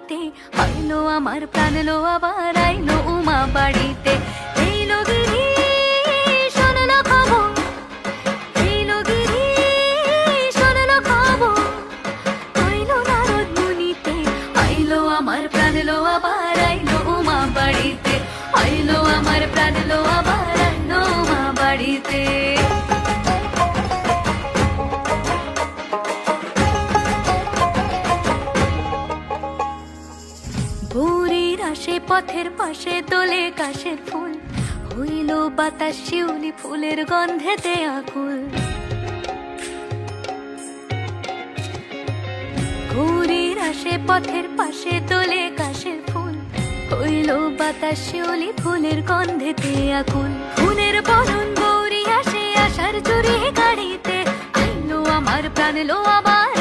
বাড়িতে, আইলো আমার প্রাণ লো আবার আইলো উমা বাড়িতে। এইলো গিরি শোনলো খবর, এইলো গিরি শোনলো খবর, আইলো নারদ মুনিতে, আইলো আমার প্রাণ লো আবার আইলো উমা বাড়িতে, আইলো আমার প্রাণ লো আবার আইলো উমা বাড়িতে। ভোরের আসে পথের পাশে দোলে কাশের ফুল, হইল বাতাস শিউলি ফুলের গন্ধেতে আকুল। ভোরের আসে পথের পাশে দোলে কাশের ফুল, হইল বাতাস শিউলি ফুলের গন্ধেতে আকুল। ফুলের বরণ গৌরী আসে আশার চুরি গাড়িতে, আইলো আমার প্রাণ লো আবার